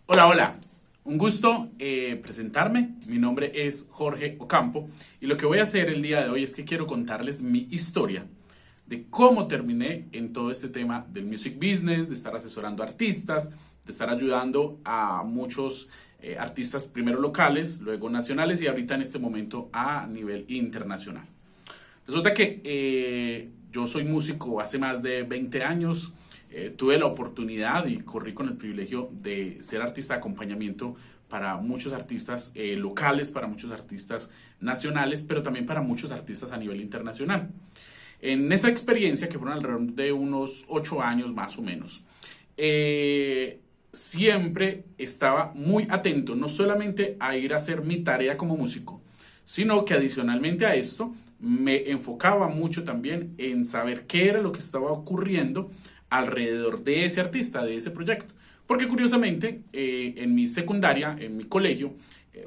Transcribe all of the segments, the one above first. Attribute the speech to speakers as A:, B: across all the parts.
A: Hola, hola. Un gusto presentarme. Mi nombre es Jorge Ocampo y lo que voy a hacer el día de hoy es que quiero contarles mi historia de cómo terminé en todo este tema del music business, de estar asesorando artistas, de estar ayudando a muchos artistas primero locales, luego nacionales y ahorita en este momento a nivel internacional. Resulta que yo soy músico hace más de 20 años. Tuve la oportunidad y corrí con el privilegio de ser artista de acompañamiento para muchos artistas locales, para muchos artistas nacionales, pero también para muchos artistas a nivel internacional. En esa experiencia, que fueron alrededor de unos 8 años más o menos, siempre estaba muy atento, no solamente a ir a hacer mi tarea como músico, sino que adicionalmente a esto me enfocaba mucho también en saber qué era lo que estaba ocurriendo alrededor de ese artista, de ese proyecto. Porque curiosamente, en mi secundaria, en mi colegio,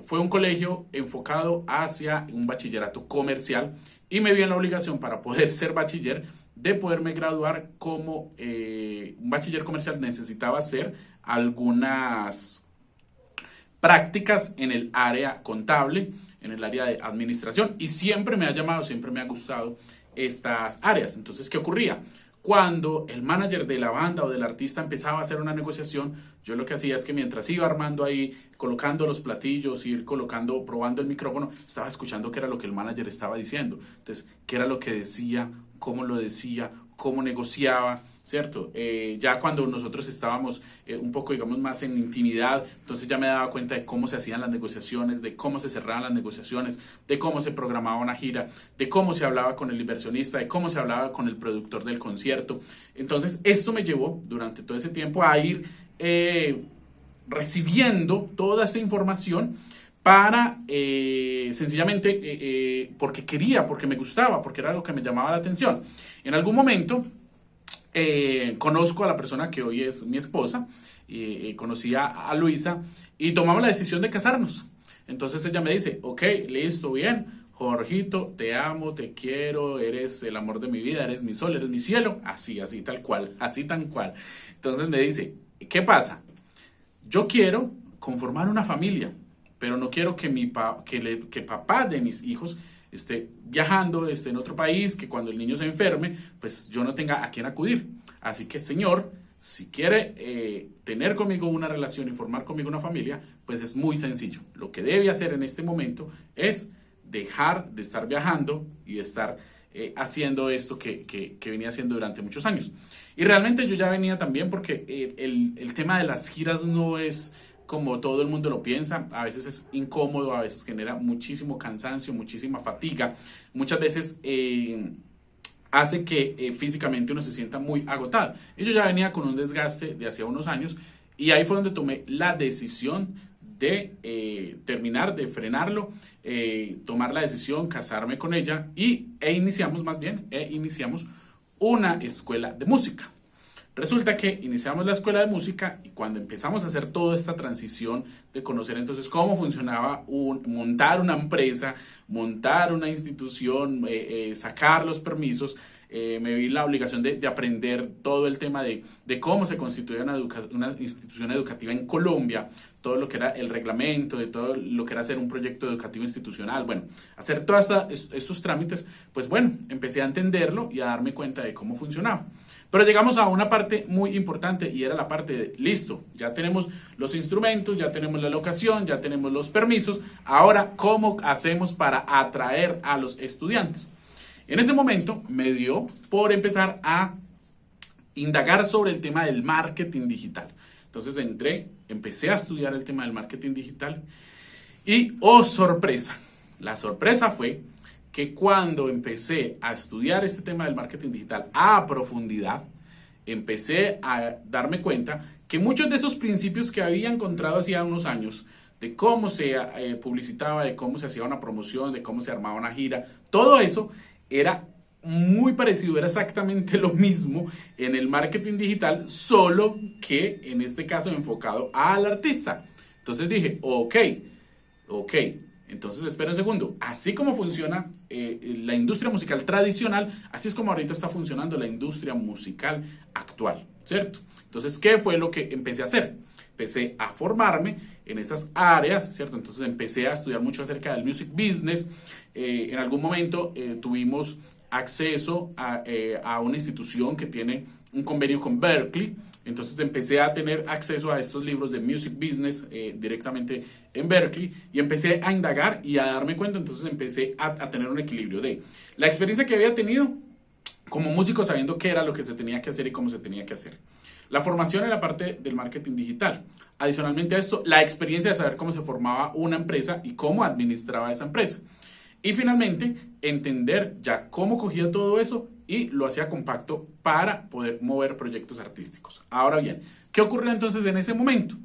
A: fue un colegio enfocado hacia un bachillerato comercial y me vi en la obligación para poder ser bachiller de poderme graduar como un bachiller comercial. Necesitaba hacer algunas prácticas en el área contable, en el área de administración, y siempre me ha llamado, siempre me ha gustado estas áreas. Entonces, ¿qué ocurría? Cuando el manager de la banda o del artista empezaba a hacer una negociación, yo lo que hacía es que mientras iba armando ahí, colocando los platillos, ir colocando, probando el micrófono, estaba escuchando qué era lo que el manager estaba diciendo. Entonces, qué era lo que decía, cómo negociaba, ¿cierto? Ya cuando nosotros estábamos un poco, digamos, más en intimidad, entonces ya me daba cuenta de cómo se hacían las negociaciones, de cómo se cerraban las negociaciones, de cómo se programaba una gira, de cómo se hablaba con el inversionista, de cómo se hablaba con el productor del concierto. Entonces, esto me llevó durante todo ese tiempo a ir recibiendo toda esa información para sencillamente porque quería, porque me gustaba, porque era lo que me llamaba la atención. En algún momento conozco a la persona que hoy es mi esposa, conocí a Luisa y tomamos la decisión de casarnos. Entonces ella me dice, ok, listo, bien, Jorgito, te amo, te quiero, eres el amor de mi vida, eres mi sol, eres mi cielo, así tal cual, así tan cual. Entonces me dice, ¿qué pasa? Yo quiero conformar una familia, pero no quiero que papá de mis hijos esté viajando, esté en otro país, que cuando el niño se enferme, pues yo no tenga a quién acudir. Así que, Señor, si quiere tener conmigo una relación y formar conmigo una familia, pues es muy sencillo. Lo que debe hacer en este momento es dejar de estar viajando y estar haciendo esto que venía haciendo durante muchos años. Y realmente yo ya venía también porque el tema de las giras no es como todo el mundo lo piensa. A veces es incómodo, a veces genera muchísimo cansancio, muchísima fatiga, muchas veces hace que físicamente uno se sienta muy agotado. Y yo ya venía con un desgaste de hacía unos años y ahí fue donde tomé la decisión de terminar, de frenarlo, tomar la decisión, casarme con ella iniciamos una escuela de música. Resulta que iniciamos la escuela de música y cuando empezamos a hacer toda esta transición de conocer entonces cómo funcionaba montar una empresa, montar una institución, sacar los permisos, me vi la obligación de aprender todo el tema de cómo se constituye una institución educativa en Colombia, todo lo que era el reglamento, de todo lo que era hacer un proyecto educativo institucional, bueno, hacer todos estos trámites, pues bueno, empecé a entenderlo y a darme cuenta de cómo funcionaba. Pero llegamos a una parte muy importante y era la parte de, listo, ya tenemos los instrumentos, ya tenemos la locación, ya tenemos los permisos, ahora, ¿cómo hacemos para atraer a los estudiantes? En ese momento me dio por empezar a indagar sobre el tema del marketing digital. Entonces empecé a estudiar el tema del marketing digital y, oh sorpresa, la sorpresa fue que cuando empecé a estudiar este tema del marketing digital a profundidad, empecé a darme cuenta que muchos de esos principios que había encontrado hacía unos años, de cómo se publicitaba, de cómo se hacía una promoción, de cómo se armaba una gira, todo eso era muy parecido, era exactamente lo mismo en el marketing digital, solo que en este caso enfocado al artista. Entonces dije, ok, entonces espera un segundo, así como funciona la industria musical tradicional, así es como ahorita está funcionando la industria musical actual, ¿cierto? Entonces, ¿qué fue lo que empecé a hacer? empecé a formarme en esas áreas, ¿cierto? Entonces empecé a estudiar mucho acerca del music business. En algún momento tuvimos acceso a una institución que tiene un convenio con Berklee. Entonces empecé a tener acceso a estos libros de music business directamente en Berklee y empecé a indagar y a darme cuenta. Entonces empecé a tener un equilibrio de la experiencia que había tenido como músico, sabiendo qué era lo que se tenía que hacer y cómo se tenía que hacer. La formación en la parte del marketing digital. Adicionalmente a esto, la experiencia de saber cómo se formaba una empresa y cómo administraba esa empresa. Y finalmente, entender ya cómo cogía todo eso y lo hacía compacto para poder mover proyectos artísticos. Ahora bien, ¿qué ocurrió entonces en ese momento?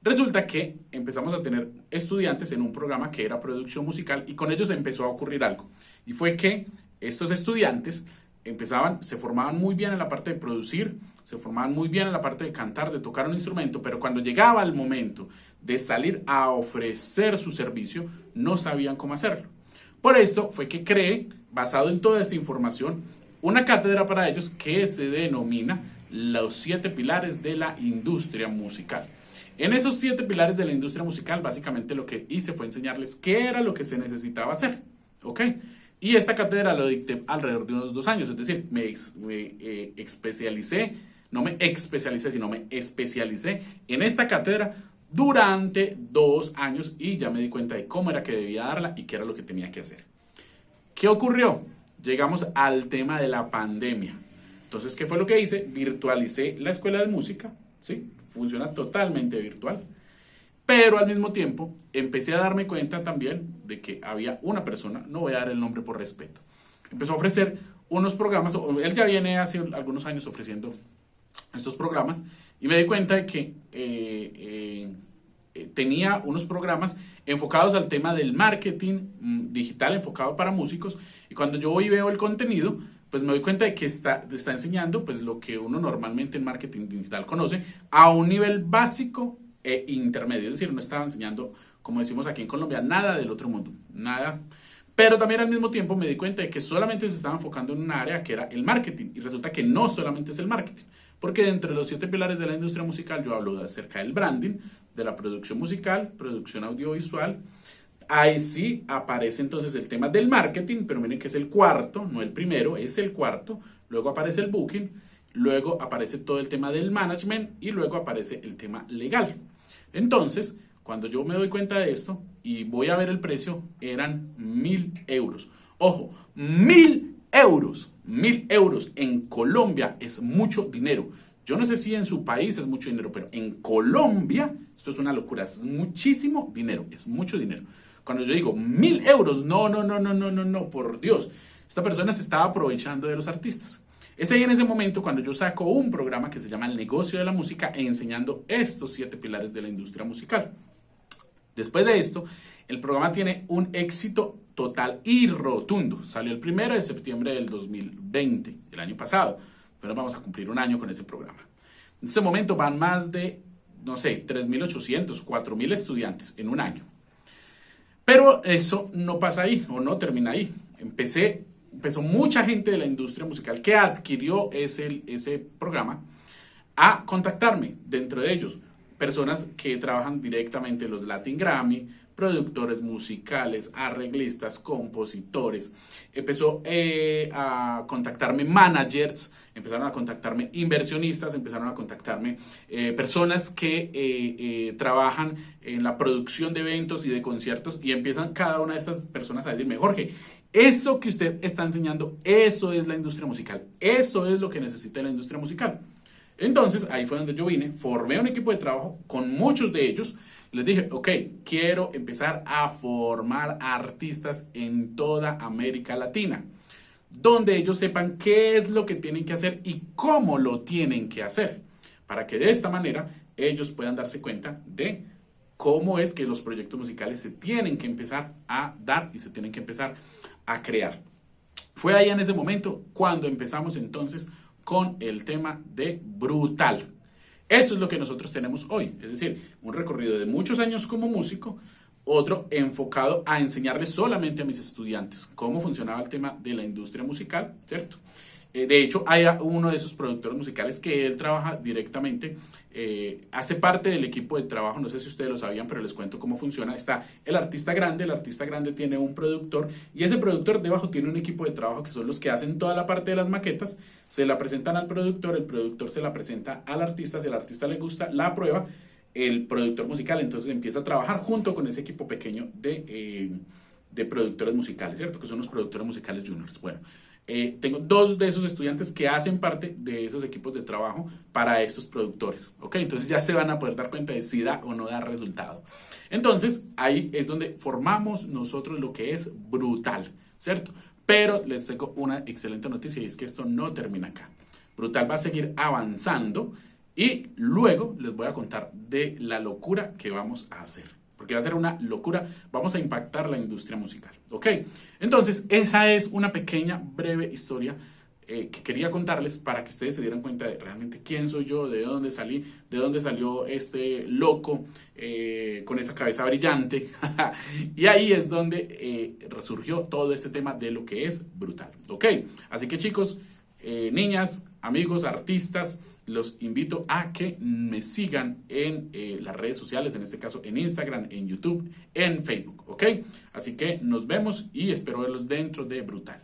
A: Resulta que empezamos a tener estudiantes en un programa que era producción musical y con ellos empezó a ocurrir algo. Y fue que estos estudiantes se formaban muy bien en la parte de producir, se formaban muy bien en la parte de cantar, de tocar un instrumento, pero cuando llegaba el momento de salir a ofrecer su servicio, no sabían cómo hacerlo. Por esto fue que creé, basado en toda esta información, una cátedra para ellos que se denomina los 7 pilares de la industria musical. En esos 7 pilares de la industria musical, básicamente lo que hice fue enseñarles qué era lo que se necesitaba hacer, ¿ok? Y esta cátedra lo dicté alrededor de unos 2 años, es decir, me especialicé, no me especialicé, sino me especialicé en esta cátedra durante 2 años y ya me di cuenta de cómo era que debía darla y qué era lo que tenía que hacer. ¿Qué ocurrió? Llegamos al tema de la pandemia. Entonces, ¿qué fue lo que hice? Virtualicé la escuela de música, ¿sí? Funciona totalmente virtual. Pero al mismo tiempo empecé a darme cuenta también de que había una persona, no voy a dar el nombre por respeto, empezó a ofrecer unos programas, él ya viene hace algunos años ofreciendo estos programas y me di cuenta de que tenía unos programas enfocados al tema del marketing digital enfocado para músicos y cuando yo voy y veo el contenido, pues me doy cuenta de que está enseñando pues lo que uno normalmente en marketing digital conoce a un nivel básico e intermedio, es decir, no estaba enseñando, como decimos aquí en Colombia, nada del otro mundo, nada. Pero también al mismo tiempo me di cuenta de que solamente se estaba enfocando en una área que era el marketing y resulta que no solamente es el marketing, porque dentro de los 7 pilares de la industria musical yo hablo acerca del branding, de la producción musical, producción audiovisual. Ahí sí aparece entonces el tema del marketing, pero miren que es el cuarto, no el primero, es el cuarto. Luego aparece el booking, luego aparece todo el tema del management y luego aparece el tema legal. Entonces, cuando yo me doy cuenta de esto y voy a ver el precio, eran 1.000 euros. Ojo, 1.000 euros. 1.000 euros en Colombia es mucho dinero. Yo no sé si en su país es mucho dinero, pero en Colombia esto es una locura, es muchísimo dinero, es mucho dinero. Cuando yo digo 1.000 euros, no, por Dios. Esta persona se estaba aprovechando de los artistas. Es ahí en ese momento cuando yo saco un programa que se llama El Negocio de la Música enseñando estos 7 pilares de la industria musical. Después de esto, el programa tiene un éxito total y rotundo. Salió el 1 de septiembre del 2020, el año pasado. Pero vamos a cumplir un año con ese programa. En este momento van más de, no sé, 3.800, 4.000 estudiantes en un año. Pero eso no pasa ahí o no termina ahí. Empezó mucha gente de la industria musical que adquirió ese programa a contactarme. Dentro de ellos, personas que trabajan directamente en los Latin Grammy, productores musicales, arreglistas, compositores. Empezó a contactarme managers, empezaron a contactarme inversionistas, empezaron a contactarme personas que trabajan en la producción de eventos y de conciertos y empiezan cada una de estas personas a decirme, Jorge, eso que usted está enseñando, eso es la industria musical, eso es lo que necesita la industria musical. Entonces, ahí fue donde yo vine, formé un equipo de trabajo con muchos de ellos. Les dije, ok, quiero empezar a formar artistas en toda América Latina, donde ellos sepan qué es lo que tienen que hacer y cómo lo tienen que hacer, para que de esta manera ellos puedan darse cuenta de cómo es que los proyectos musicales se tienen que empezar a dar y se tienen que empezar a crear. Fue ahí en ese momento cuando empezamos entonces con el tema de Brutal. Eso es lo que nosotros tenemos hoy, es decir, un recorrido de muchos años como músico, otro enfocado a enseñarles solamente a mis estudiantes cómo funcionaba el tema de la industria musical, ¿cierto? De hecho, hay uno de esos productores musicales que él trabaja directamente, hace parte del equipo de trabajo, no sé si ustedes lo sabían, pero les cuento cómo funciona. Está el artista grande tiene un productor y ese productor debajo tiene un equipo de trabajo que son los que hacen toda la parte de las maquetas, se la presentan al productor, el productor se la presenta al artista, si al artista le gusta, la aprueba el productor musical, entonces empieza a trabajar junto con ese equipo pequeño de productores musicales, ¿cierto? Que son los productores musicales juniors. Bueno, tengo dos de esos estudiantes que hacen parte de esos equipos de trabajo para estos productores, ¿ok? Entonces ya se van a poder dar cuenta de si da o no da resultado. Entonces ahí es donde formamos nosotros lo que es Brutal, ¿cierto? Pero les tengo una excelente noticia y es que esto no termina acá. Brutal va a seguir avanzando y luego les voy a contar de la locura que vamos a hacer. Porque va a ser una locura, vamos a impactar la industria musical, ¿ok? Entonces, esa es una pequeña, breve historia que quería contarles para que ustedes se dieran cuenta de realmente quién soy yo, de dónde salí, de dónde salió este loco con esa cabeza brillante. Y ahí es donde resurgió todo este tema de lo que es Brutal, ¿ok? Así que chicos, niñas, amigos, artistas, los invito a que me sigan en las redes sociales, en este caso en Instagram, en YouTube, en Facebook, ¿ok? Así que nos vemos y espero verlos dentro de Brutal.